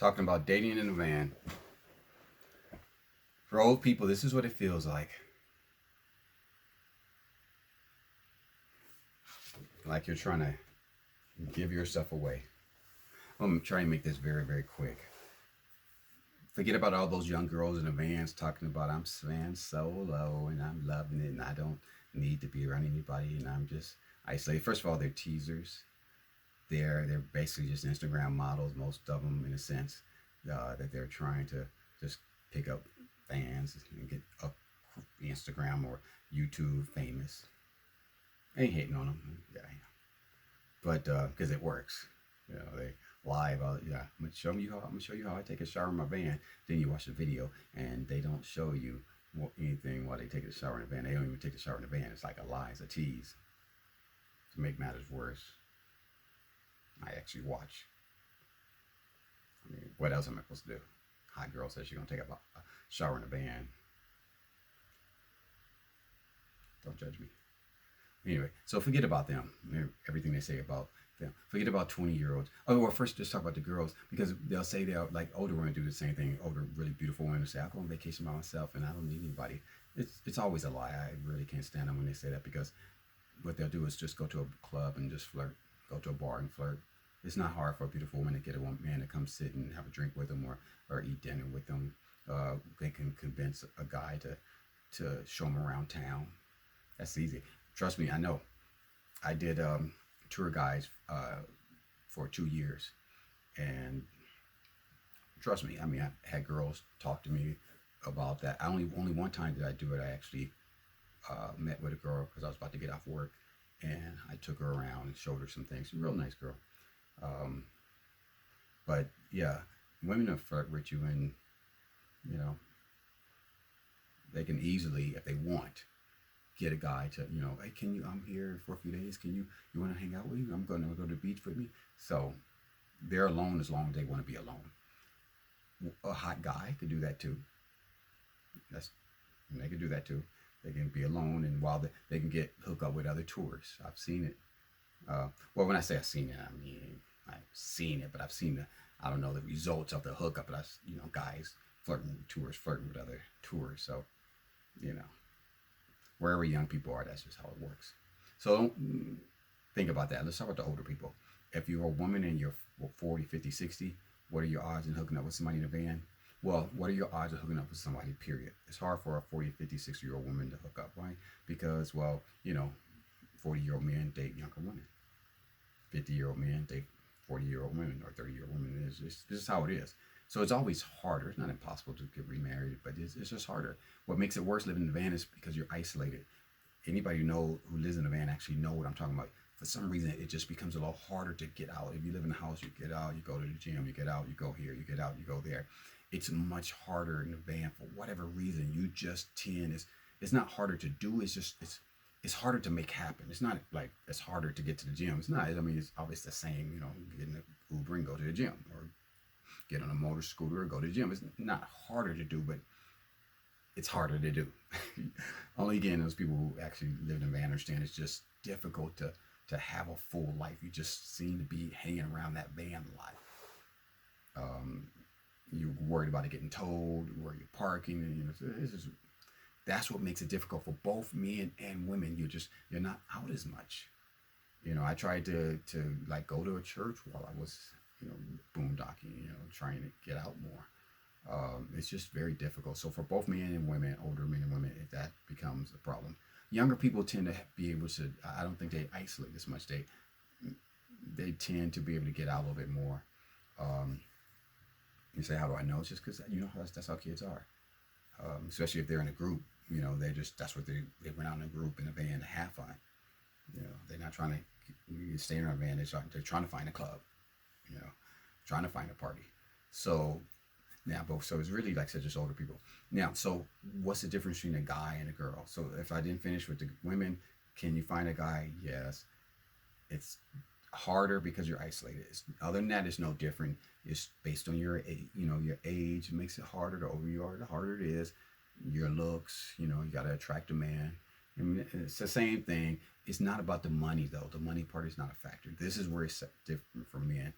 talking about dating in a van. For old people, this is what it feels like you're trying to give yourself away. I'm trying to make this very, very quick. Forget about all those young girls in the vans talking about I'm van solo and I'm loving it and I don't need to be around anybody and I'm just isolated. First of all, they're teasers. They're basically just Instagram models, most of them in a sense, that they're trying to just pick up fans and get up Instagram or YouTube famous. I ain't hating on them, yeah, but because it works, they lie about yeah. I'm gonna show you how I take a shower in my van. Then you watch the video and they don't show you anything while they take a shower in the van. They don't even take a shower in the van. It's like a lie, it's a tease to make matters worse. I actually watch. I mean, what else am I supposed to do? Hot girl says she's gonna take a shower in a van. Don't judge me. Anyway, so forget about them. Everything they say about them. Forget about 20-year-olds. Oh, well, first just talk about the girls because they'll say they're like older women do the same thing. Older, really beautiful women say, "I'll go on vacation by myself and I don't need anybody." It's always a lie. I really can't stand them when they say that because what they'll do is just go to a club and just flirt, go to a bar and flirt. It's not hard for a beautiful woman to get a man to come sit and have a drink with them or eat dinner with them. They can convince a guy to show them around town. That's easy. Trust me, I know. I did tour guides for 2 years, and trust me, I mean, I had girls talk to me about that. I only one time did I do it. I actually met with a girl because I was about to get off work, and I took her around and showed her some things. She's a real nice girl. Um, but yeah, women will flirt with you, and you know they can easily, if they want, get a guy to, hey, can you? I'm here for a few days. Can you want to hang out with me? I'm going to go to the beach with me. So they're alone as long as they want to be alone. A hot guy could do that too. That's they can do that too. They can be alone, and while they can get hook up with other tourists. I've seen it. Well, when I say I've seen it, I mean I've seen it, but I've seen the I don't know the results of the hookup, but guys flirting with tourists, flirting with other tourists. So you know, wherever young people are, that's just how it works. So don't think about that. Let's talk about the older people. If you're a woman and you're 40, 50, 60, what are your odds in hooking up with somebody in a van? Well, what are your odds of hooking up with somebody, period? It's hard for a 40, 50, 60-year-old woman to hook up, right? Because, well, 40-year-old men date younger women. 50-year-old men date 40-year-old women or 30-year-old women. This is how it is. So it's always harder. It's not impossible to get remarried, but it's just harder. What makes it worse living in the van is because you're isolated. Anybody who lives in a van actually know what I'm talking about. For some reason, it just becomes a little harder to get out. If you live in a house, you get out, you go to the gym, you get out, you go here, you get out, you go there. It's much harder in the van for whatever reason. You just tend it's not harder to do. It's harder to make happen. It's not like it's harder to get to the gym. It's not. I mean, it's obviously the same. Get in an Uber and go to the gym, or get on a motor scooter or go to the gym. It's not harder to do, but it's harder to do. Only again, those people who actually live in a van understand it's just difficult to have a full life. You just seem to be hanging around that van a lot. You're worried about it getting towed, where you're parking, and it's just, that's what makes it difficult for both men and women. You're not out as much. I tried to like go to a church while I was boondocking, trying to get out more. It's just very difficult. So for both men and women, older men and women, that becomes a problem. Younger people tend to be able to. I don't think they isolate as much. They tend to be able to get out a little bit more. Um, you say, how do I know? It's just because that's how kids are. Especially if they're in a group. That's what they went out in a group in a van to have fun. They're not trying to stay in a van. They're trying to find a club. You know, trying to find a party. So now, so it's really like I said, just older people. Now, so what's the difference between a guy and a girl? So if I didn't finish with the women, can you find a guy? Yes. It's harder because you're isolated. Other than that, it's no different. It's based on your age. It makes it harder. The older you are, the harder it is. Your looks, you got to attract a man. And it's the same thing. It's not about the money though. The money part is not a factor. This is where it's different for men.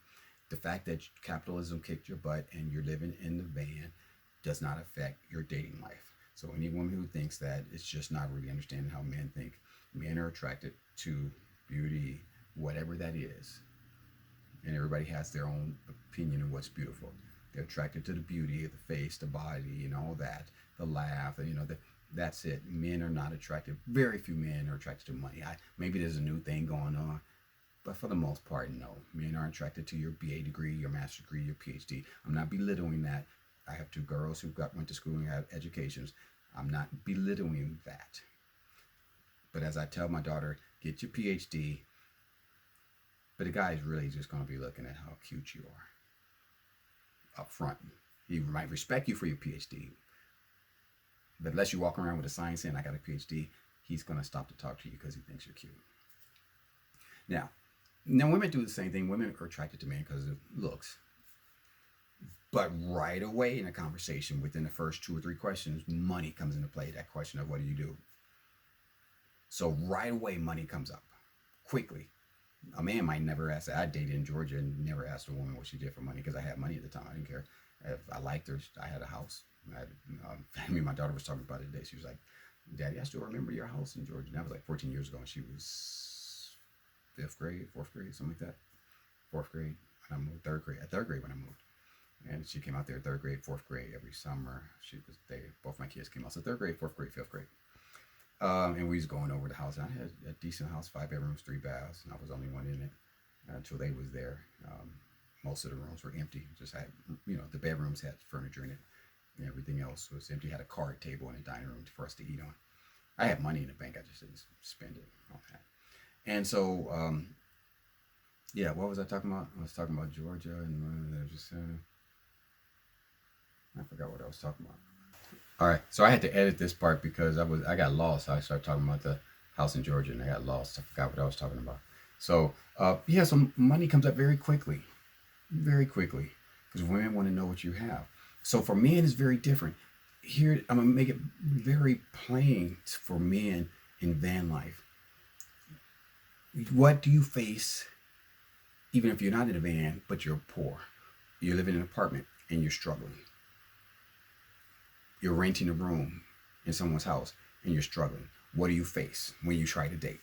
The fact that capitalism kicked your butt and you're living in the van does not affect your dating life. So any woman who thinks that, it's just not really understanding how men think. Men are attracted to beauty, whatever that is, and everybody has their own opinion of what's beautiful. They're attracted to the beauty of the face, the body, and all that, the laugh, and that's it. Men are not attracted. Very few men are attracted to money. Maybe there's a new thing going on, but for the most part, no. Men aren't attracted to your BA degree, your master's degree, your PhD. I'm not belittling that. I have two girls who went to school and have educations. I'm not belittling that. But as I tell my daughter, get your PhD. But the guy is really just going to be looking at how cute you are up front. He might respect you for your PhD. But unless you walk around with a sign saying, I got a PhD, he's going to stop to talk to you because he thinks you're cute. Now, women do the same thing. Women are attracted to men because of looks. But right away in a conversation, within the first 2 or 3 questions, money comes into play. That question of what do you do? So right away, money comes up quickly. A man might never ask that. I dated in Georgia and never asked a woman what she did for money because I had money at the time. I didn't care. If I liked her, I had a house. Me and my daughter was talking about it today. She was like, Daddy, I still remember your house in Georgia. And that was like 14 years ago. And she was 5th grade, 4th grade, something like that. 4th grade. And I moved 3rd grade. At 3rd grade when I moved. And she came out there 3rd grade, 4th grade every summer. Both my kids came out. So 3rd grade, 4th grade, 5th grade. And we was going over the house. And I had a decent house, 5 bedrooms, 3 baths. And I was the only one in it until they was there. Most of the rooms were empty. Just had, the bedrooms had furniture in it. And everything else was empty. Had a card table in the dining room for us to eat on. I had money in the bank. I just didn't spend it on that. And so, what was I talking about? I was talking about Georgia and just... I forgot what I was talking about. All right, so I had to edit this part because I got lost. I started talking about the house in Georgia and I got lost. I forgot what I was talking about. So so money comes up very quickly, because women want to know what you have. So for men, it's very different. Here, I'm gonna make it very plain for men in van life. What do you face, even if you're not in a van, but you're poor? You live in an apartment and you're struggling. You're renting a room in someone's house and you're struggling. What do you face when you try to date?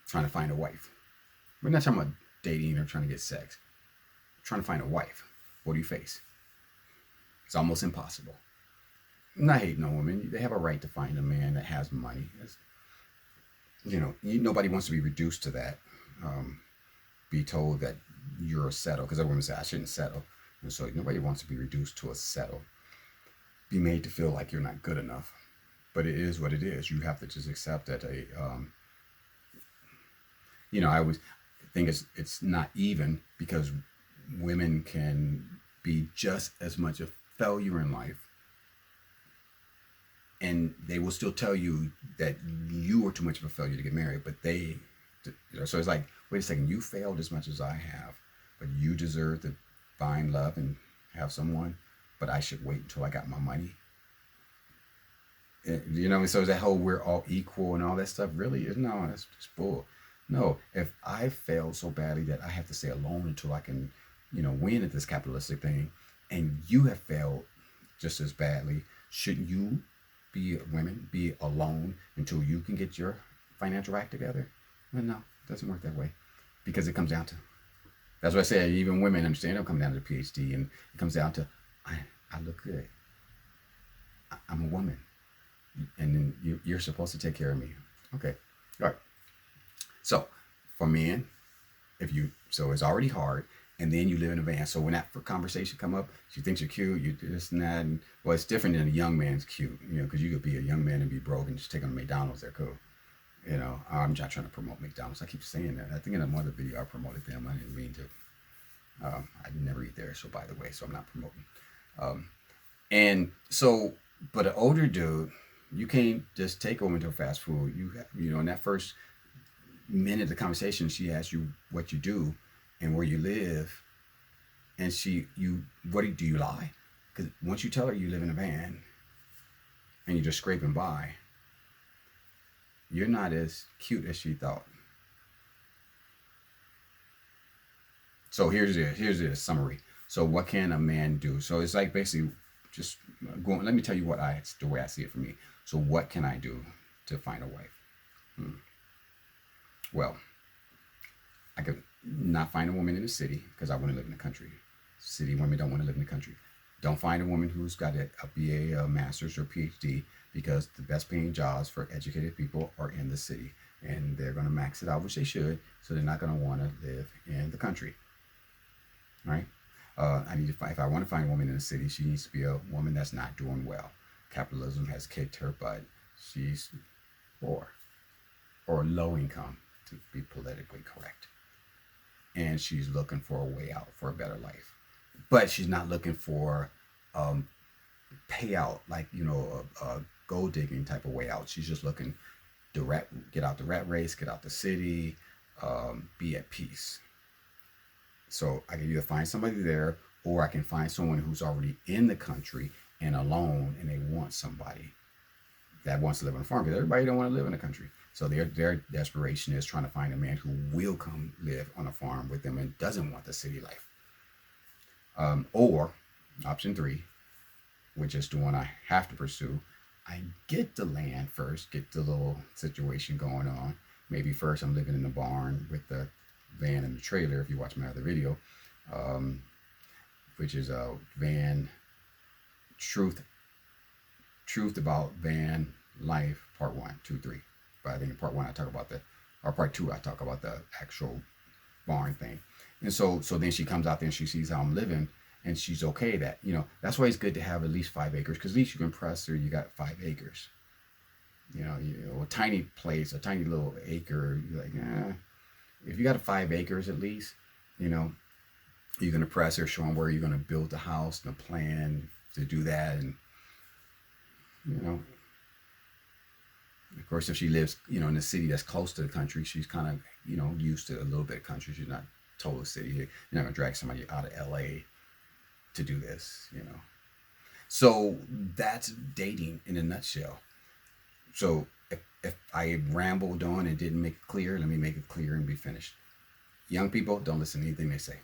Trying to find a wife. We're not talking about dating or trying to get sex. Trying to find a wife. What do you face? It's almost impossible. I'm not hating on women. They have a right to find a man that has money. Nobody wants to be reduced to that. Be told that you're a settle. Because other women say, I shouldn't settle. And so nobody wants to be reduced to a settle. Be made to feel like you're not good enough. But it is what it is. You have to just accept that I always think it's not even, because women can be just as much a failure in life, and they will still tell you that you were too much of a failure to get married, but so it's like, wait a second, you failed as much as I have, but you deserve to find love and have someone, but I should wait until I got my money. So that whole we're all equal and all that stuff really is, no, that's just bull. No, if I failed so badly that I have to stay alone until I can, win at this capitalistic thing, and you have failed just as badly, shouldn't you women be alone until you can get your financial act together? Well, no, it doesn't work that way, because it comes down to, that's what I say, even women understand it'll come down to the PhD, and it comes down to, I look good. I'm a woman. And then you're supposed to take care of me. Okay. All right. So for men, so it's already hard, and then you live in a van. So when that conversation come up, she thinks you're cute, you this and that, and well, it's different than a young man's cute, because you could be a young man and be broke and just take them to McDonald's. They're cool. I'm not trying to promote McDonald's. I keep saying that. I think in another video I promoted them. I didn't mean to. I never eat there, so by the way, so I'm not promoting. And so, but an older dude, you can't just take a woman to fast food. In that first minute of the conversation, she asks you what you do and where you live, and do you lie? Because once you tell her you live in a van and you're just scraping by, you're not as cute as she thought. So here's the summary. So what can a man do? So it's like basically just going. Let me tell you the way I see it for me. So what can I do to find a wife? Hmm. Well, I could not find a woman in the city because I want to live in the country. City women don't want to live in the country. Don't find a woman who's got a BA, a master's, or PhD because the best paying jobs for educated people are in the city and they're going to max it out, which they should. So they're not going to want to live in the country, right? I need to find, if I want to find a woman in the city, she needs to be a woman that's not doing well. Capitalism has kicked her butt. She's poor or low income, to be politically correct. And she's looking for a way out for a better life. But she's not looking for payout, like, a gold digging type of way out. She's just looking to get out the rat race, get out the city, be at peace. So I can either find somebody there, or I can find someone who's already in the country and alone, and they want somebody that wants to live on a farm, because everybody don't want to live in the country. So their desperation is trying to find a man who will come live on a farm with them and doesn't want the city life. Or option 3, which is the one I have to pursue. I get the land first, get the little situation going on. Maybe first I'm living in the barn with the van and the trailer, if you watch my other video, which is a van truth about van life, part 1, 2, 3. But I think in part 1 I talk about or part 2 I talk about the actual barn thing. And so then she comes out there and she sees how I'm living, and she's okay that, that's why it's good to have at least 5 acres, because at least you can impress her. You got 5 acres. A tiny place, a tiny little acre, you're like, if you got 5 acres at least, you can impress her, show them where you're going to build the house, the plan to do that. And, of course, if she lives, in a city that's close to the country, she's kind of, used to a little bit of country. She's not total city. You're not going to drag somebody out of LA to do this, So that's dating in a nutshell. So if I rambled on and didn't make it clear, let me make it clear and be finished. Young people, don't listen to anything they say.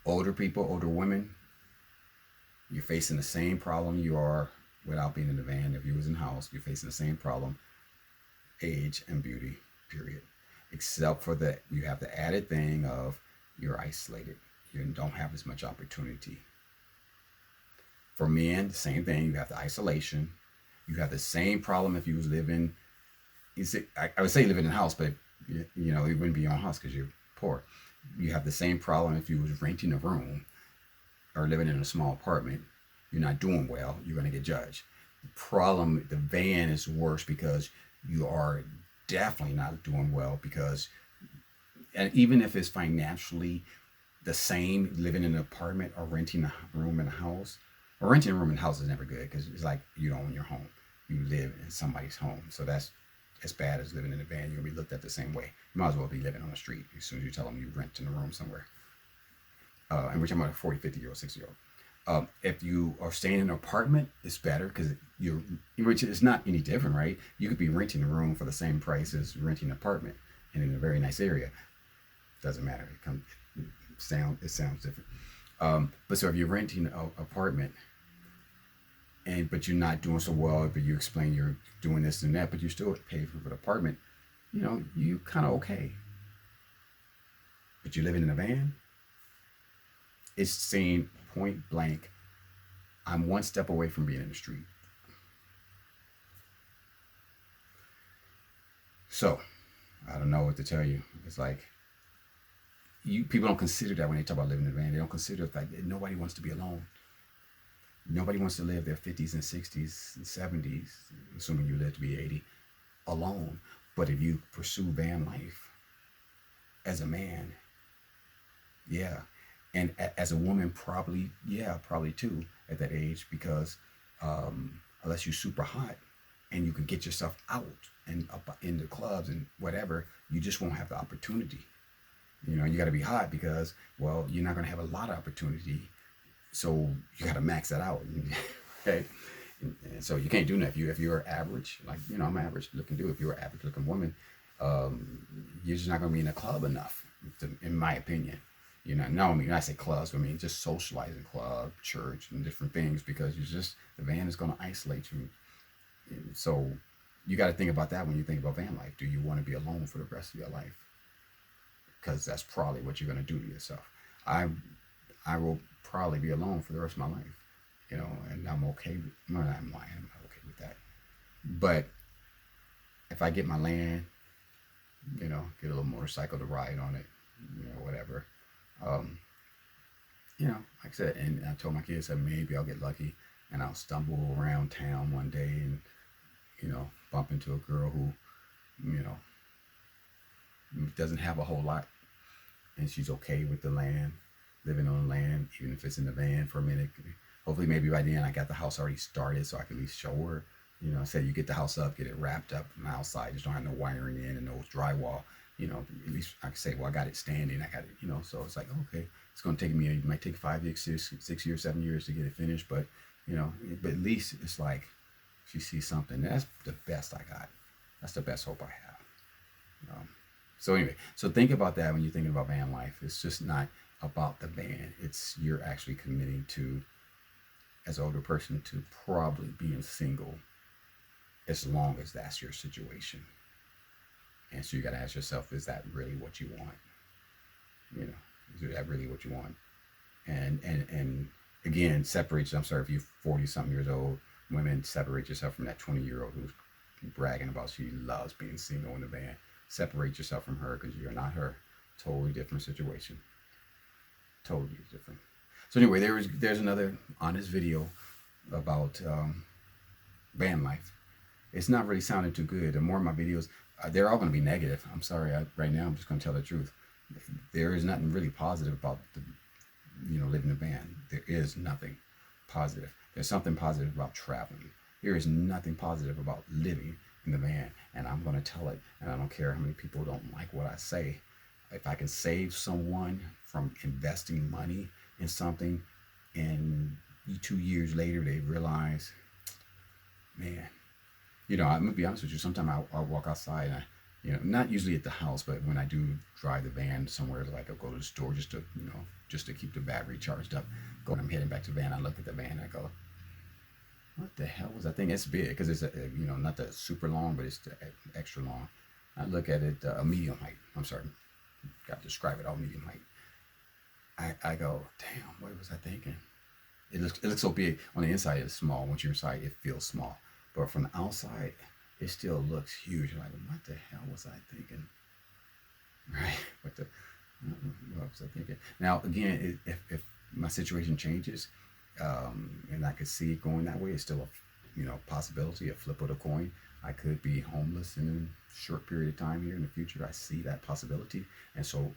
Older people, older women, you're facing the same problem you are without being in the van. If you was in the house, you're facing the same problem. Age and beauty, period. Except for that, you have the added thing of you're isolated. You don't have as much opportunity. For men, the same thing. You have the isolation. You have the same problem if you was living. I would say living in a house, but it wouldn't be your own house because you're poor. You have the same problem if you was renting a room or living in a small apartment. You're not doing well. You're going to get judged. The van is worse because you are definitely not doing well, and even if it's financially the same, living in an apartment or renting a room in a house, or renting a room in a house is never good because it's like you don't own your home. You live in somebody's home. So that's as bad as living in a van. You're going to be looked at the same way. You might as well be living on the street as soon as you tell them you rent in a room somewhere. And we're talking about a 40, 50-year-old, 60-year-old. If you are staying in an apartment, it's better because it's not any different, right? You could be renting a room for the same price as renting an apartment and in a very nice area. Doesn't matter. It sounds different. But so if you're renting an apartment, but you're not doing so well, but you explain you're doing this and that, but you still pay for the apartment, you kind of okay. But you're living in a van, it's saying point blank, I'm one step away from being in the street. So, I don't know what to tell you. It's like, people don't consider that when they talk about living in a van. They don't consider the fact that nobody wants to be alone. Nobody wants to live their 50s and 60s and 70s, assuming you live to be 80, alone. But if you pursue van life as a man, yeah. And as a woman, probably too, at that age, because unless you're super hot and you can get yourself out and up in the clubs and whatever, you just won't have the opportunity. You got to be hot because, well, you're not going to have a lot of opportunity. So you got to max that out. Okay. And so you can't do that. If you're average, I'm an average looking dude. If you're an average looking woman, you're just not going to be in a club enough. in my opinion. You know, no, I mean, I say clubs, but I mean just socializing, club, church, and different things, because you just, the van is going to isolate you. So you got to think about that when you think about van life. Do you want to be alone for the rest of your life? Because that's probably what you're going to do to yourself. I I will probably be alone for the rest of my life, you know, and I'm okay. Well, I'm lying. I'm not okay with that. But if I get my land, you know, get a little motorcycle to ride on it, you know, whatever. Um, you know, like I said, and I told my kids that maybe I'll get lucky and I'll stumble around town one day and, you know, bump into a girl who, you know, doesn't have a whole lot, and she's okay with the land, living on the land, even if it's in the van for a minute. Hopefully, maybe by then I got the house already started, so I can at least show her. You know, I said you get the house up, get it wrapped up from the outside, just don't have no wiring in and no drywall. You know, at least I can say, well, I got it standing, I got it. You know, so it's like, okay, it's going to take me. It might take 5 years, 6 years, 7 years to get it finished, but you know, but at least it's like she sees something. That's the best I got. That's the best hope I have. So anyway, so think about that when you're thinking about van life. It's just not about the van. It's you're actually committing to, as an older person, to probably being single as long as that's your situation. And so you got to ask yourself, is that really what you want? You know, is that really what you want? And again, separate. I'm sorry if you're 40 something years old. Women, separate yourself from that 20-year-old who's bragging about she loves being single in the van. Separate yourself from her, because you're not her. Totally different situation. Totally different. So anyway, there's another honest video about van life. It's not really sounding too good. The more of my videos, they're all going to be negative. I'm sorry. Right now, I'm just going to tell the truth. There is nothing really positive about living in a van. There is nothing positive. There's something positive about traveling. There is nothing positive about living in the van, and I'm going to tell it, and I don't care how many people don't like what I say. If I can save someone from investing money in something, and 2 years later they realize, man, I'm gonna be honest with you. Sometimes I'll walk outside, and not usually at the house, but when I do drive the van somewhere, like I'll go to the store just to keep the battery charged up. When I'm heading back to the van, I look at the van, and I go, what the hell was that thing? It's big, because it's not the super long, but it's the extra long. I look at it, a medium height. I'm sorry, got to describe it all medium height. I go, damn, what was I thinking? It looks so big. On the inside, it's small. Once you're inside, it feels small. But from the outside, it still looks huge. Like, what the hell was I thinking? Right? What was I thinking? Now, again, if my situation changes, and I could see it going that way, it's still a possibility, a flip of the coin. I could be homeless in a short period of time here in the future. I see that possibility, and so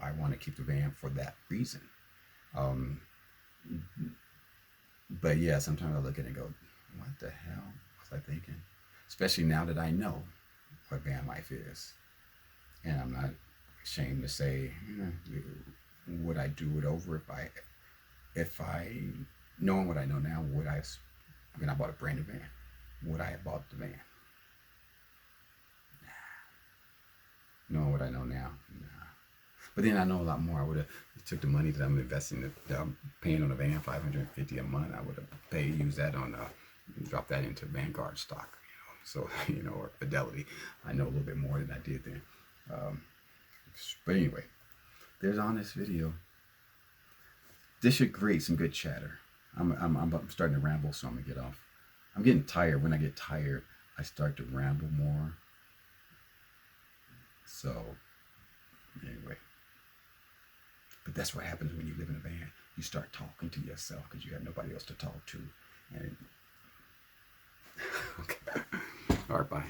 I want to keep the van for that reason. But yeah, sometimes I look at it and go, what the hell was I thinking? Especially now that I know what van life is, and I'm not ashamed to say, would I do it over if I knowing what I know now, when I bought a brand new van, would I have bought the van? Knowing what I know now, nah. But then I know a lot more. I would have took the money that I'm investing, that I'm paying on the van, $550 a month. I would have used that on, drop that into Vanguard stock, So or Fidelity. I know a little bit more than I did then. But anyway, there's on this video. This should create some good chatter. I'm starting to ramble, so I'm gonna get off. I'm getting tired. When I get tired, I start to ramble more. So anyway, but that's what happens when you live in a van. You start talking to yourself because you have nobody else to talk to. And okay, all right, bye.